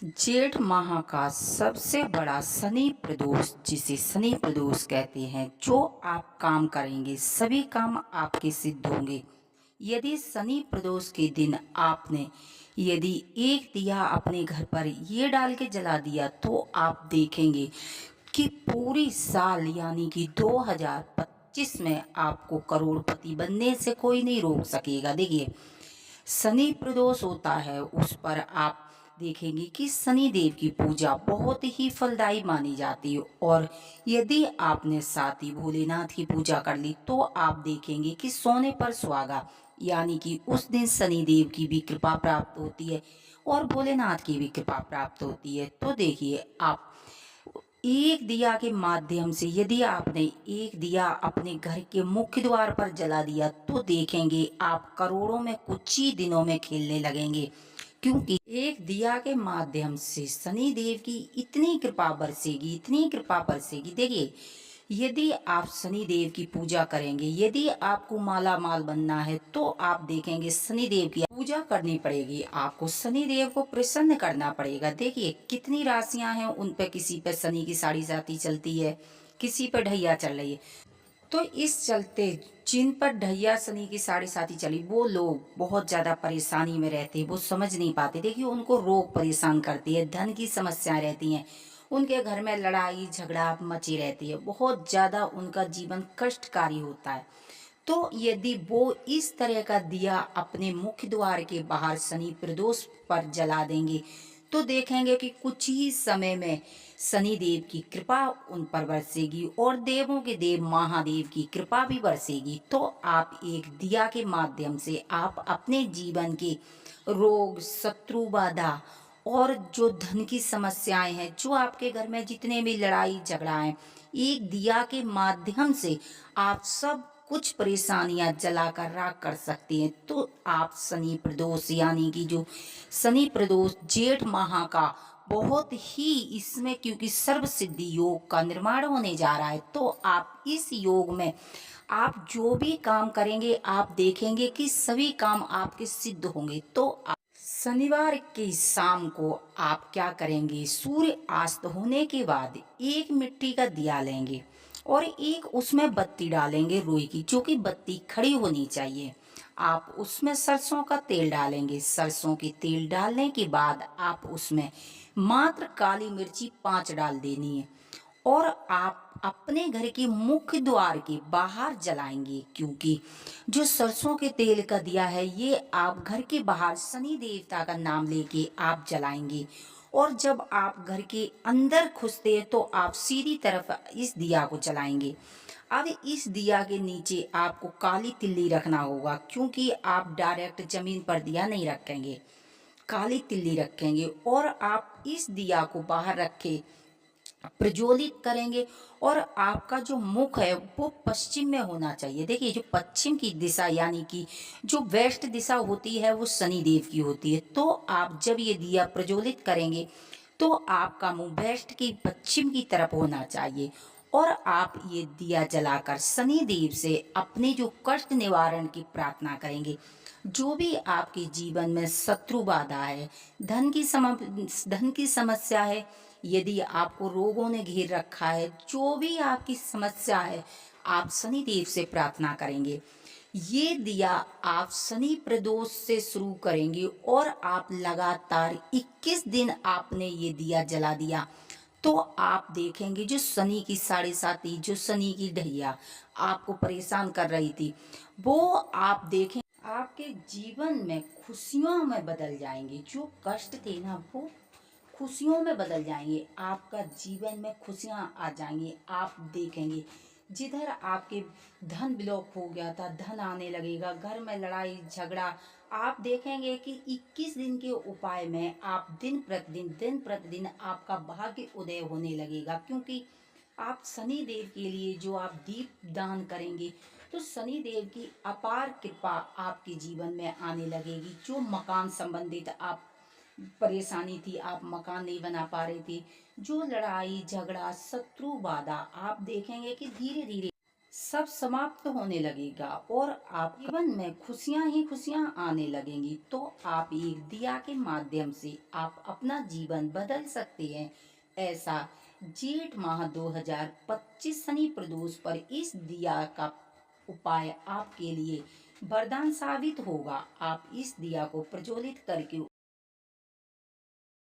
जेठ माह का सबसे बड़ा शनि प्रदोष, जिसे शनि प्रदोष कहते हैं, जो आप काम करेंगे सभी काम आपके सिद्ध होंगे। यदि शनि प्रदोष के दिन आपने यदि एक दिया अपने घर पर ये डाल के जला दिया तो आप देखेंगे कि पूरी साल यानी कि 2025 में आपको करोड़पति बनने से कोई नहीं रोक सकेगा। देखिए, शनि प्रदोष होता है, उस पर आप देखेंगे कि शनि देव की पूजा बहुत ही फलदायी मानी जाती है। और यदि आपने साथ ही भोलेनाथ की पूजा कर ली तो आप देखेंगे कि सोने पर सुहागा, यानी कि उस दिन शनि देव की भी कृपा प्राप्त होती है और भोलेनाथ की भी कृपा प्राप्त होती है। तो देखिए, आप एक दिया के माध्यम से यदि आपने एक दिया अपने घर के मुख्य द्वार पर जला दिया तो देखेंगे आप करोड़ों में कुछ ही दिनों में खेलने लगेंगे, क्योंकि एक दिया के माध्यम से शनि देव की इतनी कृपा बरसेगी, इतनी कृपा बरसेगी। देखिए, यदि आप शनि देव की पूजा करेंगे, यदि आपको माला माल बनना है तो आप देखेंगे शनि देव की पूजा करनी पड़ेगी, आपको शनि देव को प्रसन्न करना पड़ेगा। देखिए, कितनी राशियां हैं, उन पे किसी पे शनि की साढ़े साती चलती है, किसी पे ढैया चल रही है। तो इस चलते जिन पर ढैया शनि की साढ़े साती चली, वो लोग बहुत ज्यादा परेशानी में रहते हैं, वो समझ नहीं पाते। देखिए, उनको रोग परेशान करती है, धन की समस्याएं रहती हैं, उनके घर में लड़ाई झगड़ा मची रहती है, बहुत ज्यादा उनका जीवन कष्टकारी होता है। तो यदि वो इस तरह का दिया अपने मुख्य द्वार के बाहर शनि प्रदोष पर जला देंगे तो देखेंगे कि कुछ ही समय में शनि देव की कृपा उन पर बरसेगी और देवों के देव महादेव की कृपा भी बरसेगी। तो आप एक दिया के माध्यम से आप अपने जीवन के रोग, शत्रु बाधा और जो धन की समस्याएं हैं, जो आपके घर में जितने भी लड़ाई झगड़ा है, एक दिया के माध्यम से आप सब कुछ परेशानियां जलाकर राख कर सकते हैं। तो आप शनि प्रदोष यानी कि जो शनि प्रदोष जेठ माह का बहुत ही इसमें, क्योंकि सर्व सिद्धि योग का निर्माण होने जा रहा है, तो आप इस योग में आप जो भी काम करेंगे आप देखेंगे कि सभी काम आपके सिद्ध होंगे। तो शनिवार की शाम को आप क्या करेंगे, सूर्य अस्त होने के बाद एक मिट्टी का दिया लेंगे और एक उसमें बत्ती डालेंगे रुई की, जो कि बत्ती खड़ी होनी चाहिए। आप उसमें सरसों का तेल डालेंगे। सरसों के तेल डालने के बाद आप उसमें मात्र काली मिर्ची 5 डाल देनी है और आप अपने घर के मुख्य द्वार के बाहर जलाएंगे, क्योंकि जो सरसों के तेल का दिया है ये आप घर के बाहर शनि देवता का नाम लेके आप जलाएंगे। और जब आप घर के अंदर घुसते हैं तो आप सीधी तरफ इस दिया को जलाएंगे। अब इस दिया के नीचे आपको काली तिल्ली रखना होगा, क्योंकि आप डायरेक्ट जमीन पर दिया नहीं रखेंगे, काली तिल्ली रखेंगे। और आप इस दिया को बाहर रखे प्रज्वलित करेंगे और आपका जो मुख है वो पश्चिम में होना चाहिए। देखिए, जो पश्चिम की दिशा यानी कि जो वेस्ट दिशा होती है वो शनि देव की होती है। तो आप जब ये दिया प्रज्वलित करेंगे तो आपका मुंह वेस्ट की पश्चिम की तरफ होना चाहिए और आप ये दिया जलाकर शनि देव से अपने जो कष्ट निवारण की प्रार्थना करेंगे। जो भी आपके जीवन में शत्रु बाधा है, धन की समस्या है, यदि आपको रोगों ने घेर रखा है, जो भी आपकी समस्या है, आप शनि देव से प्रार्थना करेंगे। ये दिया आप शनि प्रदोष से शुरू करेंगे और आप लगातार 21 दिन आपने ये दिया जला दिया तो आप देखेंगे जो शनि की साढ़े साती, जो शनि की ढैया आपको परेशान कर रही थी, वो आप देखें आपके जीवन में खुशियों में बदल जाएंगे। जो कष्ट थे ना वो खुशियों में बदल जाएंगे, आपका जीवन में खुशियां आ जाएंगी। आप देखेंगे जिधर आपके धन ब्लॉक हो गया था, धन आने लगेगा, घर में लड़ाई झगड़ा, आप देखेंगे कि 21 दिन के उपाय में आप दिन प्रतिदिन आपका भाग्य उदय होने लगेगा। क्योंकि आप शनि देव के लिए जो आप दीप दान करेंगे तो शनि देव की अपार कृपा आपके जीवन में आने लगेगी। जो मकान संबंधित आप परेशानी थी, आप मकान नहीं बना पा रहे थे, जो लड़ाई झगड़ा शत्रु बाधा, आप देखेंगे कि धीरे धीरे सब समाप्त होने लगेगा और आप जीवन में खुशियां ही खुशियां आने लगेंगी। तो आप एक दिया के माध्यम से आप अपना जीवन बदल सकते हैं। ऐसा जेठ माह 2025 शनि प्रदोष पर इस दिया का उपाय आपके लिए वरदान साबित होगा। आप इस दिया को प्रज्वलित करके